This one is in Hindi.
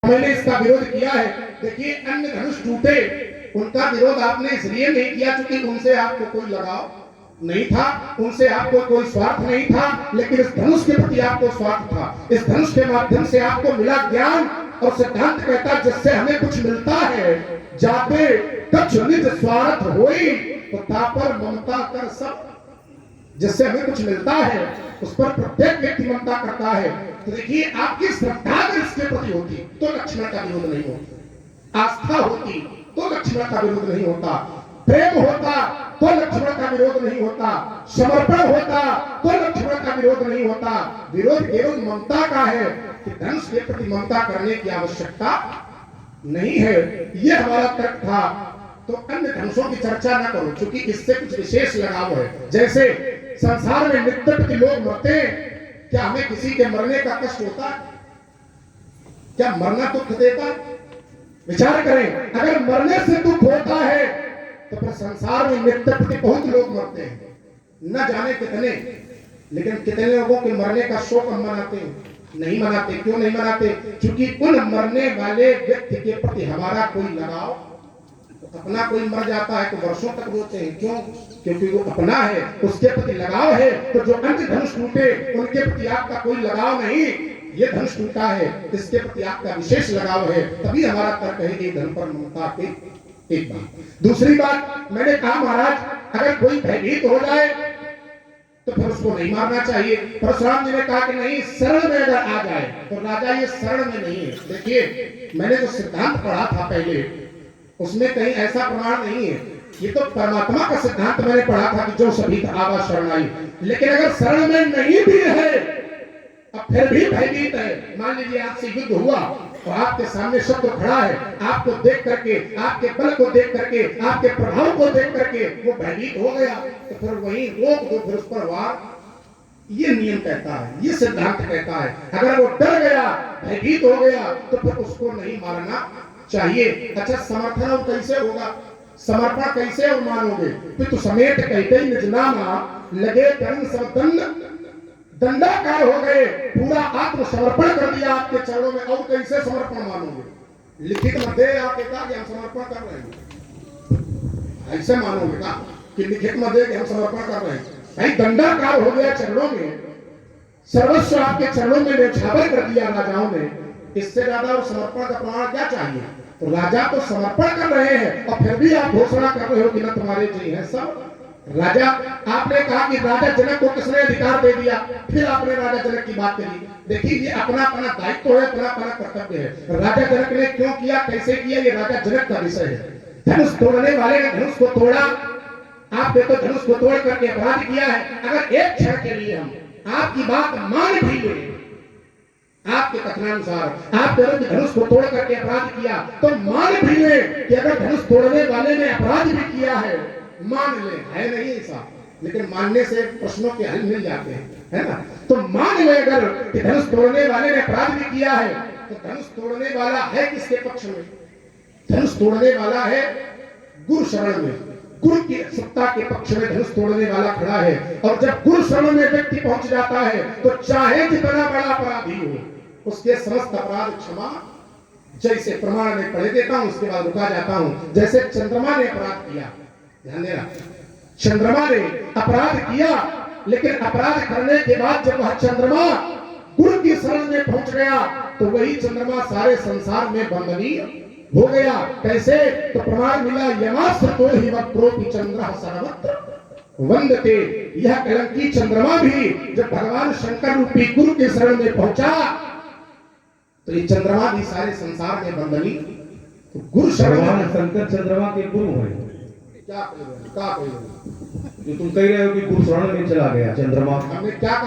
मैंने इसका विरोध किया है। देखिए अन्य धनुष टूटे, उनका विरोध आपने इसलिए नहीं किया क्योंकि उनसे आपको कोई लगाव नहीं था, उनसे आपको कोई स्वार्थ नहीं था, लेकिन इस धनुष के प्रति आपको स्वार्थ था। इस धनुष के माध्यम से आपको मिला ज्ञान, और सिद्धांत कहता है जिससे हमें कुछ मिलता है, जाते कछ निज स्वार्थ होई तो तापर ममता कर सब। जिससे हमें कुछ मिलता है उस पर प्रत्येक व्यक्ति ममता करता है। तो देखिए आपकी श्रद्धा अगर इसके प्रति होती तो लक्ष्मण का विरोध नहीं होता, आस्था होती तो लक्ष्मण का विरोध नहीं होता, प्रेम होता तो लक्ष्मण का विरोध नहीं होता, समर्पण होता तो लक्ष्मण का विरोध नहीं होता। विरोध केवल ममता का है कि धनुष के प्रति ममता करने की आवश्यकता नहीं है। यह हमारा तर्क था। तो अन्य धनुषों की चर्चा न करो क्योंकि इससे कुछ विशेष लगाव है। जैसे संसार में नित्य प्रति लोग मरते हैं, क्या हमें किसी के मरने का कष्ट होता? क्या मरना दुख देता? विचार करें, अगर मरने से दुख होता है तो फिर संसार में नित्य प्रति बहुत लोग मरते हैं, न जाने कितने, लेकिन कितने लोगों के मरने का शोक हम मनाते हैं? नहीं मनाते। क्यों नहीं मनाते? क्योंकि उन मरने वाले व्यक्ति के प्रति हमारा कोई लगाव, तो अपना कोई मर जाता है तो वर्षों तक रोते हैं। क्यों? क्योंकि वो अपना है, उसके प्रति लगाव है। तो जो अन्य धनुष टूटे उनके प्रति आपका कोई लगाव नहीं, ये धनुष टूटा है इसके प्रति आपका विशेष लगाव है, तभी हमारा तर्क है कि धन पर ममता के। एक बात। दूसरी बात, मैंने कहा महाराज अगर कोई भयभीत हो जाए तो फिर उसको नहीं मारना चाहिए। परशुराम जी ने कहा कि नहीं, शरण में अगर आ जाए तो राजा ये शरण में नहीं है। देखिए मैंने जो सिद्धांत पढ़ा था पहले, उसमें कहीं ऐसा प्रमाण नहीं है। ये तो परमात्मा का सिद्धांत मैंने पढ़ा था कि जो सभी आवा शरण आई। लेकिन अगर शरण में नहीं भी है, अब फिर भी भयभीत है, मान लीजिए आपसे युद्ध हुआ और आपके सामने शत्रु खड़ा है, आपको देख करके, आपके बल को देख करके, आपके प्रभाव को देख करके वो भयभीत हो गया, तो फिर वही रोक दो, फिर उस पर वार। ये नियम कहता है, ये सिद्धांत कहता है। अगर वो डर गया, भयभीत हो गया, तो फिर उसको नहीं मारना चाहिए। अच्छा, समर्थन और कैसे होगा? समर्पण कैसे और मानोगे? फिर तो समेत कहते ही निज नामा लगे करण सब दंड दंडाकार हो गए, पूरा आत्मसमर्पण कर दिया आपके चरणों में, और कैसे समर्पण मानोगे? लिखित मत दे आपके कहा कि हम समर्पण कर रहे हैं, ऐसे मानोगे का कि लिखित मत दे कि हम समर्पण कर रहे हैं? भाई दंडाकार हो गया चरणों में, सर्वस्व आपके चरणों में न्यौछावर कर दिया राजाओं ने। इससे ज्यादा और समर्पण का प्रमाण क्या चाहिए? तो राजा तो समर्पण कर रहे हैं और फिर भी आप घोषणा कर रहे हो कि न तुम्हारे जी हैं सब। राजा, आपने कहा कि राजा जनक को किसने अधिकार दे दिया, फिर आपने राजा जनक की बात करी। देखिए ये अपना अपना दायित्व है, अपना अपना कर्तव्य है। राजा जनक ने क्यों किया, कैसे किया, ये राजा जनक का विषय है। धनुष तोड़ने वाले ने धनुष को तोड़ा, आपने तो धनुष को तोड़ करके अपराध किया है। अगर एक क्षण के लिए हम आपकी बात मान भी ले, आपके कथनानुसार आप धनुष को तोड़ करके अपराध किया, तो मान भी ले कि अगर धनुष तोड़ने वाले ने अपराध भी किया है, मान ले, है नहीं ऐसा, लेकिन मानने से प्रश्नों के हल मिल जाते हैं, है ना? तो मान ले अगर कि धनुष तोड़ने वाले ने अपराध भी किया है, तो धनुष तोड़ने वाला है किसके पक्ष में? धनुष तोड़ने वाला है गुरु शरण में, गुरु की सत्ता के पक्ष में धनुष तोड़ने वाला खड़ा है। और जब गुरु शरण में व्यक्ति पहुंच जाता है तो चाहे जितना बड़ा अपराधी हो, उसके समस्त अपराध क्षमा। जैसे प्रमाण में पढ़े देता हूं, उसके बाद रुका जाता हूं। जैसे चंद्रमा ने अपराध किया, ध्यान देना, चंद्रमा ने अपराध किया, लेकिन अपराध करने के बाद जब वह चंद्रमा गुरु की शरण में पहुंच गया तो वही चंद्रमा सारे संसार में वंदनीय हो गया। कैसे? तो प्रमाण मिला, यमास्त्र तो ही वक्रोपि चंद्रः सर्वत्र वंदते। यह कलंकी चंद्रमा भी जब भगवान शंकर रूपी गुरु के शरण में पहुंचा तो ये चंद्रमा भी सारे संसार में वंदनीय। तो गुरु शरण, शंकर चंद्रमा के गुरु है। क्या कह रहे हो? जो तुम कह रहे हो कि गुरु शरण में चला गया चंद्रमा, हमने क्या कहा?